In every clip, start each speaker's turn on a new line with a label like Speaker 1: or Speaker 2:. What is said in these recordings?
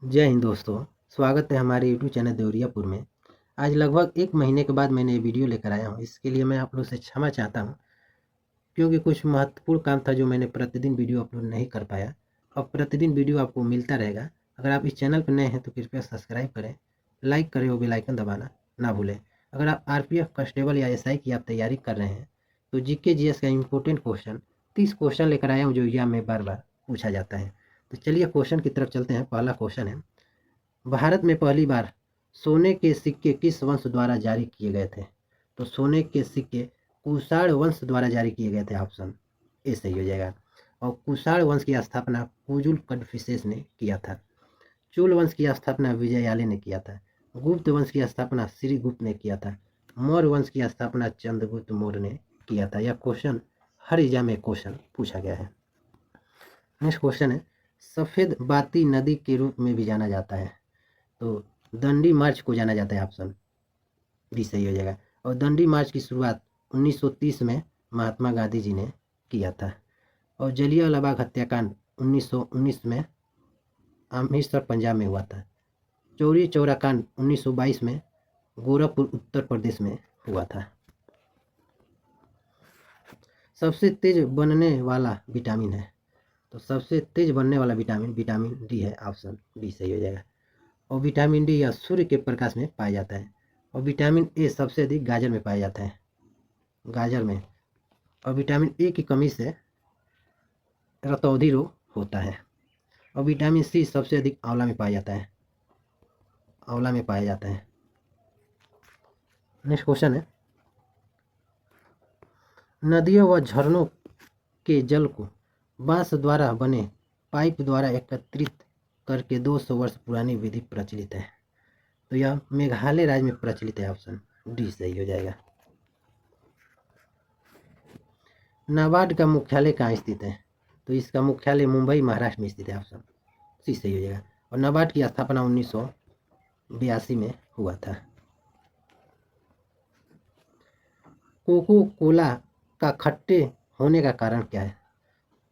Speaker 1: जय हिंद दोस्तों। स्वागत है हमारे यूट्यूब चैनल देवरियापुर में। आज लगभग 1 महीने के बाद मैंने ये वीडियो लेकर आया हूँ। इसके लिए मैं आप लोग से क्षमा चाहता हूँ, क्योंकि कुछ महत्वपूर्ण काम था जो मैंने प्रतिदिन वीडियो अपलोड नहीं कर पाया। अब प्रतिदिन वीडियो आपको मिलता रहेगा। अगर आप इस चैनल पर नए हैं तो कृपया सब्सक्राइब करें, लाइक करें और बेल आइकन दबाना ना भूलें। अगर आप आरपीएफ कांस्टेबल या एसआई की आप तैयारी कर रहे हैं तो जीके जीएस का इम्पोर्टेंट क्वेश्चन 30 क्वेश्चन लेकर आया हूँ जो एग्जाम में बार बार पूछा जाता है। तो चलिए क्वेश्चन की तरफ चलते हैं। पहला क्वेश्चन है, भारत में पहली बार सोने के सिक्के किस वंश द्वारा जारी किए गए थे? तो सोने के सिक्के कुषाण वंश द्वारा जारी किए गए थे। ऑप्शन ए सही हो जाएगा। और कुषाण वंश की स्थापना कुजुल कड़फिसेस ने किया था। चोल वंश की स्थापना विजयालय ने किया था। गुप्त वंश की स्थापना श्रीगुप्त ने किया था। मौर्य वंश की स्थापना चंद्रगुप्त मौर्य ने किया था। यह क्वेश्चन हर एग्जाम में क्वेश्चन पूछा गया है। नेक्स्ट क्वेश्चन है, सफेद बाती नदी के रूप में भी जाना जाता है। तो दंडी मार्च को जाना जाता है। ऑप्शन बी सही हो जाएगा। और दंडी मार्च की शुरुआत 1930 में महात्मा गांधी जी ने किया था। और जलियांवाला बाग हत्याकांड 1919 में अमृतसर पंजाब में हुआ था। चौरी चौरा कांड 1922 में गोरखपुर उत्तर प्रदेश में हुआ था। सबसे तेज बनने वाला विटामिन है। तो सबसे तेज बनने वाला विटामिन विटामिन डी है। ऑप्शन डी सही हो जाएगा। और विटामिन डी यह सूर्य के प्रकाश में पाया जाता है। और विटामिन ए सबसे अधिक गाजर में पाया जाता है, गाजर में। और विटामिन ए की कमी से रतौंधी रोग होता है। और विटामिन सी सबसे अधिक आंवला में पाया जाता है, आंवला में पाया जाता है। नेक्स्ट क्वेश्चन है, नदियों व झरनों के जल को बांस द्वारा बने पाइप द्वारा एकत्रित करके 200 वर्ष पुरानी विधि प्रचलित है। तो यह मेघालय राज्य में प्रचलित है। ऑप्शन डी सही हो जाएगा। नाबार्ड का मुख्यालय कहाँ स्थित है? तो इसका मुख्यालय मुंबई महाराष्ट्र में स्थित है। ऑप्शन सी सही हो जाएगा। और नाबार्ड की स्थापना 1982 में हुआ था। कोको कोला का खट्टे होने का कारण क्या है?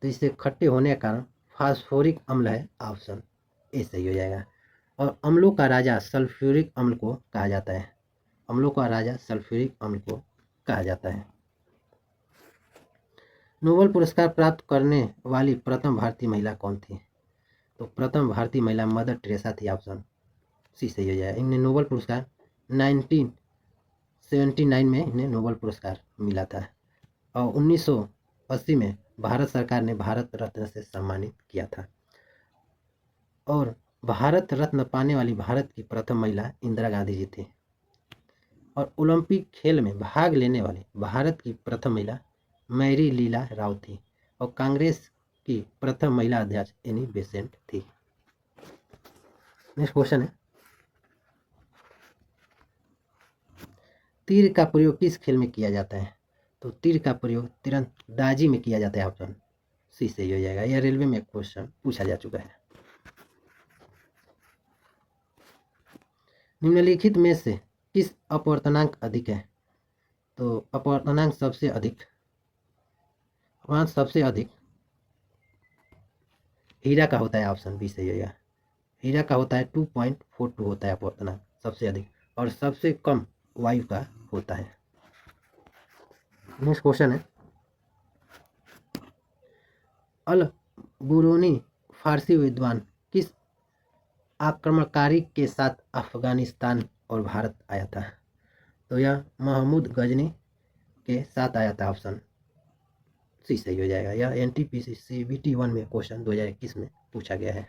Speaker 1: तो इससे खट्टे होने का कारण फास्फोरिक अम्ल है। ऑप्शन ए सही हो जाएगा। और अम्लों का राजा सल्फ्यूरिक अम्ल को कहा जाता है। अम्लों का राजा सल्फ्यूरिक अम्ल को कहा जाता है। नोबेल पुरस्कार प्राप्त करने वाली प्रथम भारतीय महिला कौन थी? तो प्रथम भारतीय महिला मदर टेरेसा थी। ऑप्शन सी सही हो जाएगा। इन्हें नोबेल पुरस्कार 1979 में इन्हें नोबेल पुरस्कार मिला था। और 1980 में भारत सरकार ने भारत रत्न से सम्मानित किया था। और भारत रत्न पाने वाली भारत की प्रथम महिला इंदिरा गांधी जी थी। और ओलंपिक खेल में भाग लेने वाली भारत की प्रथम महिला मैरी लीला राव थी। और कांग्रेस की प्रथम महिला अध्यक्ष एनी बेसेंट थी। नेक्स्ट क्वेश्चन है, तीर का प्रयोग किस खेल में किया जाता है? तो तीर का प्रयोग तीरंदाजी में किया जाता है। ऑप्शन सी सही हो जाएगा। यह रेलवे में क्वेश्चन पूछा जा चुका है। निम्नलिखित में से किस अपवर्तनांक अधिक है? तो अपवर्तनांक सबसे अधिक हीरा का होता है। ऑप्शन बी सही हो जाएगा। हीरा का होता है 2.42 होता है अपवर्तनांक सबसे अधिक। और सबसे कम वायु का होता है। नेक्स्ट क्वेश्चन है, अल बुरूनी फारसी विद्वान किस आक्रमणकारी के साथ अफगानिस्तान और भारत आया था? तो यह महमूद गजनी के साथ आया था। ऑप्शन सी सही हो जाएगा। यह एनटीपीसी CBT 1 में क्वेश्चन 2021 में पूछा गया है।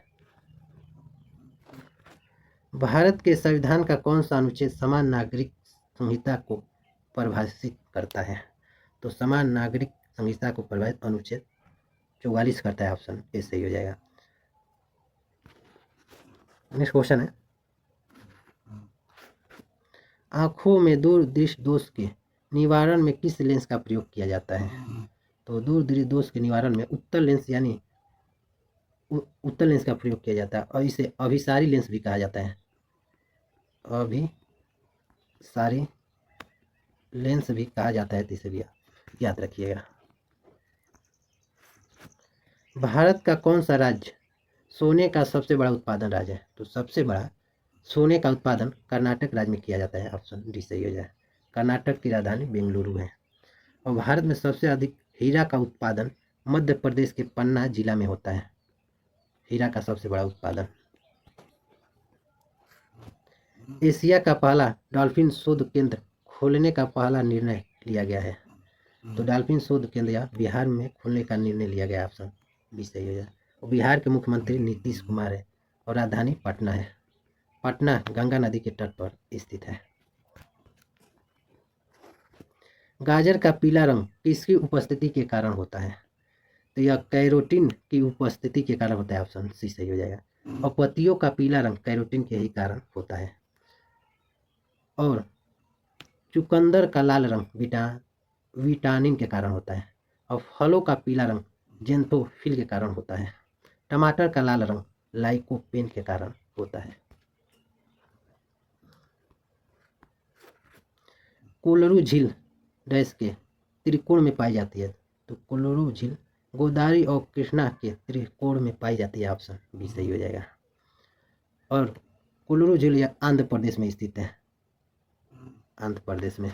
Speaker 1: भारत के संविधान का कौन सा अनुच्छेद समान नागरिक संहिता को परिभाषित करता है? तो समान नागरिक संहिता को परिभाषित अनुच्छेद 44 करता है। ऑप्शन ए सही हो जाएगा। नेक्स्ट क्वेश्चन है, आंखों में दूरदृष्टि दोष के निवारण में किस लेंस का प्रयोग किया जाता है? तो दूरदृष्टि दोष के निवारण में उत्तल लेंस यानी उत्तल लेंस का प्रयोग किया जाता है। और इसे अभिसारी लेंस भी कहा जाता है। अभिसारी लेंस भी कहा जाता है। तो इसे भी याद रखिएगा। भारत का कौन सा राज्य सोने का सबसे बड़ा उत्पादन राज्य है, तो सबसे बड़ा सोने का उत्पादन कर्नाटक राज्य में किया जाता है। ऑप्शन डी सही हो जाए। कर्नाटक की राजधानी बेंगलुरु है। और भारत में सबसे अधिक हीरा का उत्पादन मध्य प्रदेश के पन्ना जिला में होता है। हीरा का सबसे बड़ा उत्पादन। एशिया का पहला डॉल्फिन शोध केंद्र खोलने का पहला निर्णय लिया गया है। तो डॉल्फिन शोध केंद्र या बिहार में खोलने का निर्णय लिया गया। ऑप्शन बी सही हो जाए। और बिहार के मुख्यमंत्री नीतीश कुमार है और राजधानी पटना है। पटना गंगा नदी के तट पर स्थित है। गाजर का पीला रंग किसकी उपस्थिति के कारण होता है? तो यह कैरोटीन की उपस्थिति के कारण होता है। ऑप्शन सी सही हो जाएगा। और पत्तियों का पीला रंग कैरोटीन के ही कारण होता है। और चुकंदर का लाल रंग विटामिन के कारण होता है। और फलों का पीला रंग जेंथोफिल के कारण होता है। टमाटर का लाल रंग लाइकोपेन के कारण होता है। कोलरू झील डैश के त्रिकोण में पाई जाती है। तो कोलरू झील गोदावरी और कृष्णा के त्रिकोण में पाई जाती है। ऑप्शन बी सही हो जाएगा। और कोलरू झील यह आंध्र प्रदेश में स्थित है। आंध्र प्रदेश में।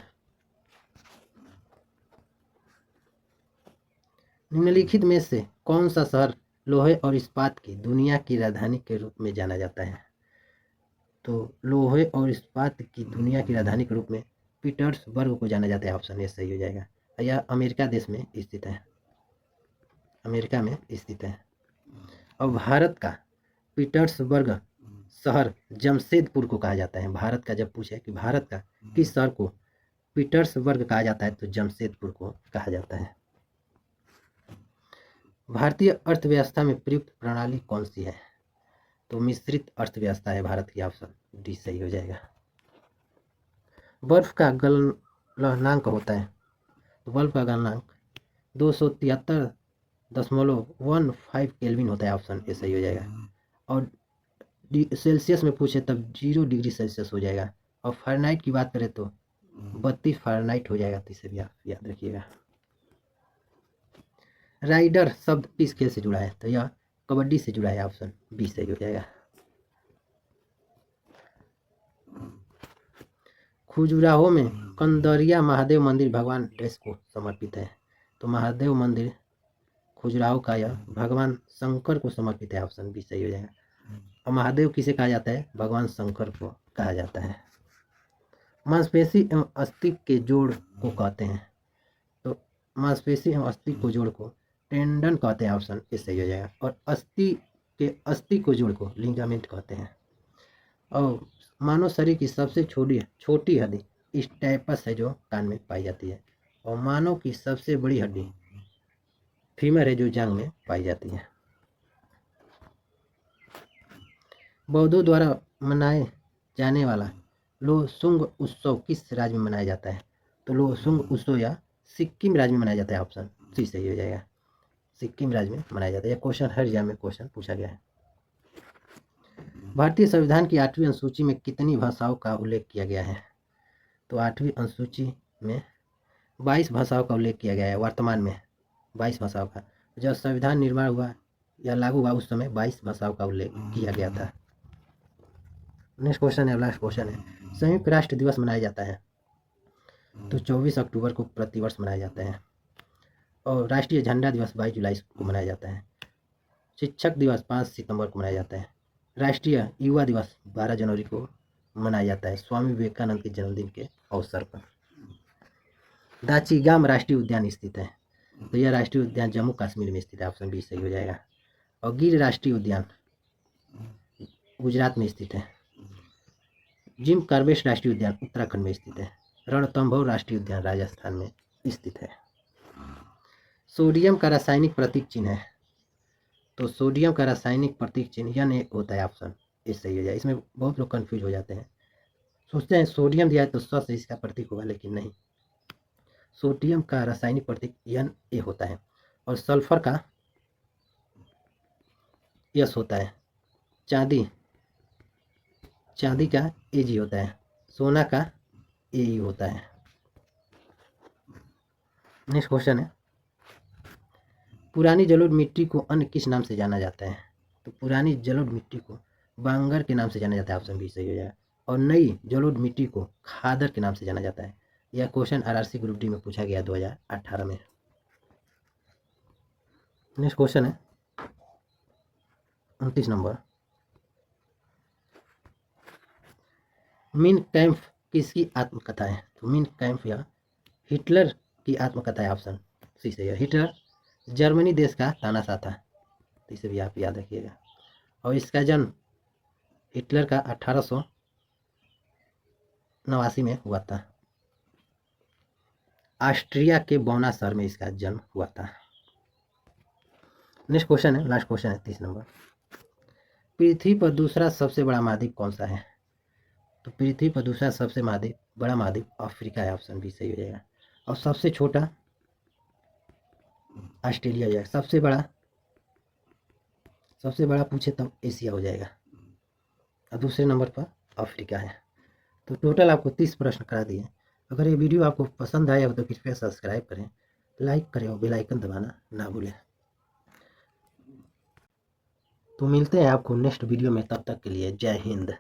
Speaker 1: निम्नलिखित में से कौन सा शहर लोहे और इस्पात की दुनिया की राजधानी के रूप में जाना जाता है? तो लोहे और इस्पात की दुनिया की राजधानी के रूप में पीटर्सबर्ग को जाना जाता है। ऑप्शन ए सही हो जाएगा। यह अमेरिका देश में स्थित है। अमेरिका में स्थित है। और भारत का पीटर्सबर्ग शहर जमशेदपुर को कहा जाता है। भारत का जब पूछे कि भारत का किस शहर को पीटर्सबर्ग कहा जाता है, तो जमशेदपुर को कहा जाता है। भारतीय अर्थव्यवस्था में प्रयुक्त प्रणाली कौन सी है? तो मिश्रित अर्थव्यवस्था है भारत की। ऑप्शन डी सही हो जाएगा। बर्फ का गलनांक होता है। तो बर्फ का गलनांक 273.15 केल्विन होता है। ऑप्शन ए सही हो जाएगा। और सेल्सियस में पूछे तब 0 डिग्री सेल्सियस हो जाएगा। और फ़ारेनहाइट की बात करें तो 32 फ़ारेनहाइट हो जाएगा। तो इसे भी आप याद रखिएगा। राइडर शब्द किस खेल से जुड़ा है? तो यह कबड्डी से जुड़ा है। ऑप्शन बी सही हो जाएगा। खजुराहो में कंदरिया महादेव मंदिर भगवान डैश को समर्पित है। तो महादेव मंदिर खजुराहो का यह भगवान शंकर को समर्पित है। ऑप्शन बी सही हो जाएगा। और महादेव किसे कहा जाता है? भगवान शंकर को कहा जाता है। मांसपेशी एवं अस्थि के जोड़ को कहते हैं। तो मांसपेशी एवं अस्थि को जोड़ को टेंडन कहते हैं। ऑप्शन ए सही हो जाएगा। और अस्थि को जोड़ को लिगामेंट कहते हैं। और मानव शरीर की सबसे छोटी हड्डी स्टेपस है जो कान में पाई जाती है। और मानव की सबसे बड़ी हड्डी फीमर है जो जांघ में पाई जाती है। बौद्धों द्वारा मनाए जाने वाला लोसुंग उत्सव किस राज्य में मनाया जाता है? तो लोसुंग उत्सव या सिक्किम राज्य में मनाया जाता है। ऑप्शन सी सही हो जाएगा। सिक्किम राज्य में मनाया जाता है। यह क्वेश्चन हर एग्जाम में क्वेश्चन पूछा गया है। भारतीय संविधान की 8वीं अनुसूची में कितनी भाषाओं का उल्लेख किया गया है? तो 8वीं अनुसूची में 22 भाषाओं का उल्लेख किया गया है। वर्तमान में 22 भाषाओं का। जब संविधान निर्माण हुआ या लागू हुआ उस समय 22 भाषाओं का उल्लेख किया गया था। नेक्स्ट क्वेश्चन है, लास्ट क्वेश्चन है। संयुक्त राष्ट्र दिवस मनाया जाता है तो 24 अक्टूबर को प्रतिवर्ष मनाया जाता है। और राष्ट्रीय झंडा दिवस 22 जुलाई को मनाया जाता है। शिक्षक दिवस 5 सितंबर को मनाया जाता है। राष्ट्रीय युवा दिवस 12 जनवरी को मनाया जाता है स्वामी विवेकानंद के जन्मदिन के अवसर पर। दाचीगाम राष्ट्रीय उद्यान स्थित है। तो यह राष्ट्रीय उद्यान जम्मू कश्मीर में स्थित है। ऑप्शन बी सही हो जाएगा। और गिर राष्ट्रीय उद्यान गुजरात में स्थित है। जिम कार्बेट राष्ट्रीय उद्यान उत्तराखंड में स्थित है। रणथंभौर राष्ट्रीय उद्यान राजस्थान में स्थित है। सोडियम का रासायनिक प्रतीक चिन्ह है। तो सोडियम का रासायनिक प्रतीक चिन्ह यन होता है। ऑप्शन ए सही हो जाए। इसमें बहुत लोग कंफ्यूज हो जाते हैं, सोचते हैं सोडियम दिया है तो स से इसका प्रतीक होगा, लेकिन नहीं। सोडियम का रासायनिक प्रतीक यन ए होता है। और सल्फर का यस होता है। चांदी का एजी होता है। सोना का ए होता है। नेक्स्ट क्वेश्चन है, पुरानी जलोढ़ मिट्टी को अन्य किस नाम से जाना जाता है? तो पुरानी जलोढ़ मिट्टी को बांगर के नाम से जाना जाता है, ऑप्शन बी सही हो जाएगा। और नई जलोढ़ मिट्टी को खादर के नाम से जाना जाता है। यह क्वेश्चन आरआरसी ग्रुप डी में पूछा गया 2018 में। नेक्स्ट क्वेश्चन है 29 नंबर। मीन कैम्फ किसकी आत्मकथा है? तो मीन कैम्फ या हिटलर की आत्मकथा है, ऑप्शन सी सही है। हिटलर जर्मनी देश का तानाशाह था, तो इसे भी आप याद रखिएगा। और इसका जन्म हिटलर का 1889 में हुआ था। ऑस्ट्रिया के बोना शहर में इसका जन्म हुआ था। नेक्स्ट क्वेश्चन है, लास्ट क्वेश्चन है 30 नंबर। पृथ्वी पर दूसरा सबसे बड़ा महाद्वीप कौन सा है? तो पृथ्वी पर दूसरा सबसे बड़ा महाद्वीप अफ्रीका है, ऑप्शन बी सही हो जाएगा। और सबसे छोटा ऑस्ट्रेलिया हो जाएगा। सबसे बड़ा पूछे तब एशिया हो जाएगा। और दूसरे नंबर पर अफ्रीका है। तो टोटल आपको 30 प्रश्न करा दिए। अगर ये वीडियो आपको पसंद आया हो तो कृपया सब्सक्राइब करें, लाइक करें और बेल आइकन दबाना ना भूलें। तो मिलते हैं आपको नेक्स्ट वीडियो में, तब तक के लिए जय हिंद।